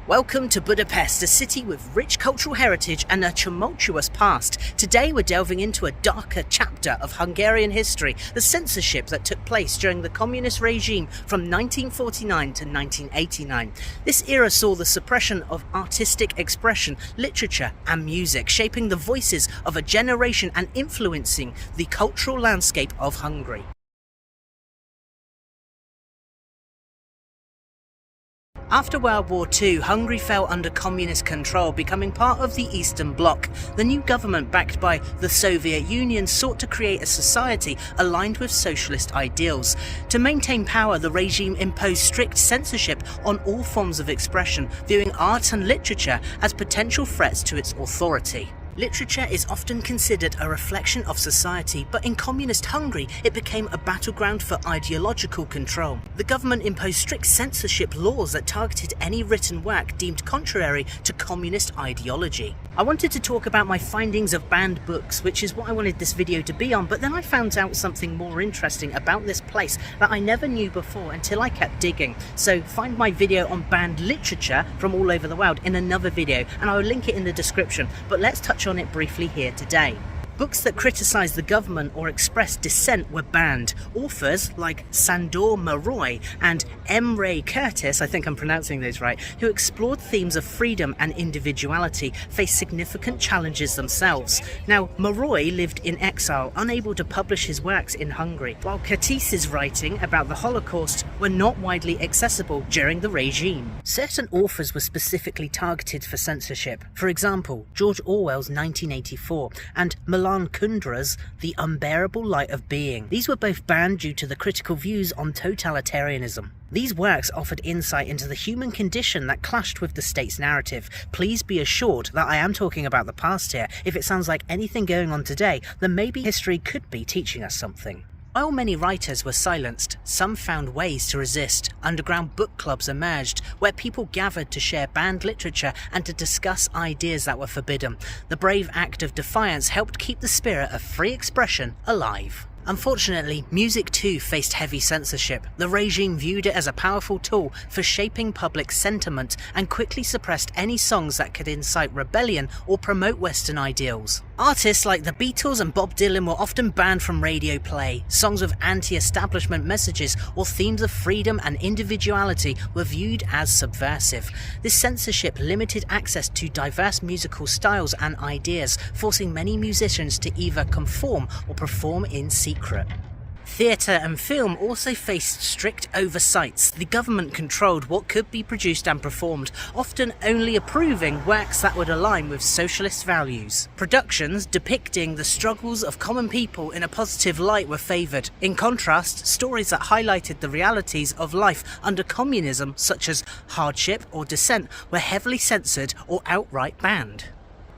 Welcome to Budapest, a city with rich cultural heritage and a tumultuous past. Today we're delving into a darker chapter of Hungarian history, the censorship that took place during the communist regime from 1949 to 1989. This era saw the suppression of artistic expression, literature and music, shaping the voices of a generation and influencing the cultural landscape of Hungary. After World War II, Hungary fell under communist control, becoming part of the Eastern Bloc. The new government, backed by the Soviet Union, sought to create a society aligned with socialist ideals. To maintain power, the regime imposed strict censorship on all forms of expression, viewing art and literature as potential threats to its authority. Literature is often considered a reflection of society, but in communist Hungary it became a battleground for ideological control. The government imposed strict censorship laws that targeted any written work deemed contrary to communist ideology. I wanted to talk about my findings of banned books, which is what I wanted this video to be on, but then I found out something more interesting about this place that I never knew before until I kept digging. So find my video on banned literature from all over the world in another video, and I will link it in the description, but let's touch on it briefly here today. Books that criticised the government or expressed dissent were banned. Authors like Sandor Maroy and Emre Curtis, I think I'm pronouncing those right, who explored themes of freedom and individuality, faced significant challenges themselves. Now, Maroy lived in exile, unable to publish his works in Hungary, while Curtis's writing about the Holocaust were not widely accessible during the regime. Certain authors were specifically targeted for censorship. For example, George Orwell's 1984 and Milan Kundra's The Unbearable Light of Being. These were both banned due to the critical views on totalitarianism. These works offered insight into the human condition that clashed with the state's narrative. Please be assured that I am talking about the past here. If it sounds like anything going on today, then maybe history could be teaching us something. While many writers were silenced, some found ways to resist. Underground book clubs emerged, where people gathered to share banned literature and to discuss ideas that were forbidden. The brave act of defiance helped keep the spirit of free expression alive. Unfortunately, music too faced heavy censorship. The regime viewed it as a powerful tool for shaping public sentiment and quickly suppressed any songs that could incite rebellion or promote Western ideals. Artists like the Beatles and Bob Dylan were often banned from radio play. Songs with anti-establishment messages or themes of freedom and individuality were viewed as subversive. This censorship limited access to diverse musical styles and ideas, forcing many musicians to either conform or perform in secret. Theatre and film also faced strict oversights. The government controlled what could be produced and performed, often only approving works that would align with socialist values. Productions depicting the struggles of common people in a positive light were favoured. In contrast, stories that highlighted the realities of life under communism, such as hardship or dissent, were heavily censored or outright banned.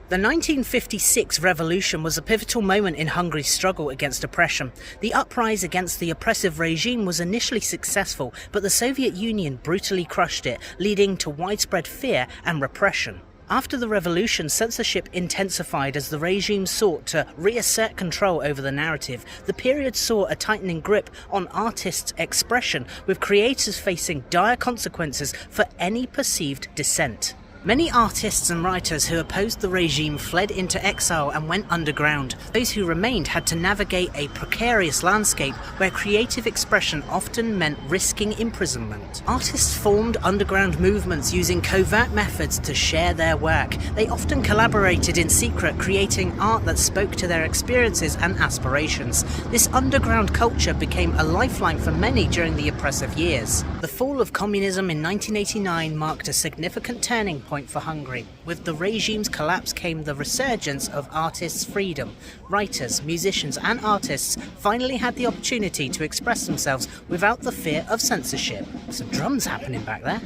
The 1956 revolution was a pivotal moment in Hungary's struggle against oppression. The uprising against the oppressive regime was initially successful, but the Soviet Union brutally crushed it, leading to widespread fear and repression. After the revolution, censorship intensified as the regime sought to reassert control over the narrative. The period saw a tightening grip on artists' expression, with creators facing dire consequences for any perceived dissent. Many artists and writers who opposed the regime fled into exile and went underground. Those who remained had to navigate a precarious landscape where creative expression often meant risking imprisonment. Artists formed underground movements using covert methods to share their work. They often collaborated in secret, creating art that spoke to their experiences and aspirations. This underground culture became a lifeline for many during the oppressive years. The fall of communism in 1989 marked a significant turning point for Hungary. With the regime's collapse came the resurgence of artists' freedom. Writers, musicians and artists finally had the opportunity to express themselves without the fear of censorship. Some drums happening back there.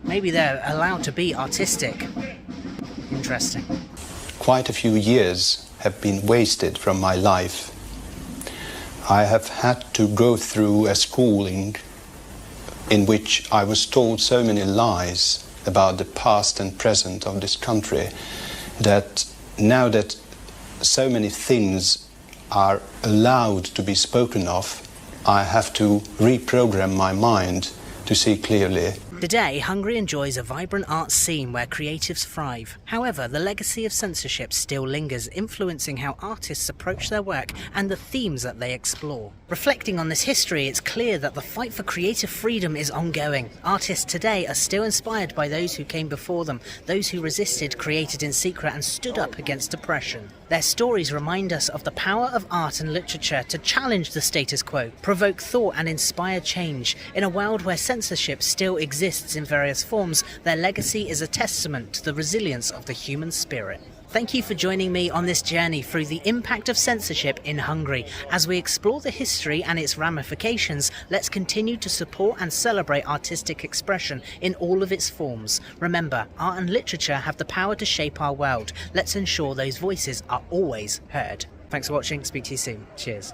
Maybe they're allowed to be artistic. Interesting. Quite a few years have been wasted from my life. I have had to go through a schooling in which I was told so many lies about the past and present of this country that now that so many things are allowed to be spoken of, I have to reprogram my mind to see clearly. Today, Hungary enjoys a vibrant arts scene where creatives thrive. However, the legacy of censorship still lingers, influencing how artists approach their work and the themes that they explore. Reflecting on this history, it's clear that the fight for creative freedom is ongoing. Artists today are still inspired by those who came before them, those who resisted, created in secret, and stood up against oppression. Their stories remind us of the power of art and literature to challenge the status quo, provoke thought, and inspire change. In a world where censorship still exists in various forms, their legacy is a testament to the resilience of the human spirit. Thank you for joining me on this journey through the impact of censorship in Hungary. As we explore the history and its ramifications, let's continue to support and celebrate artistic expression in all of its forms. Remember, art and literature have the power to shape our world. Let's ensure those voices are always heard. Thanks for watching. Speak to you soon. Cheers.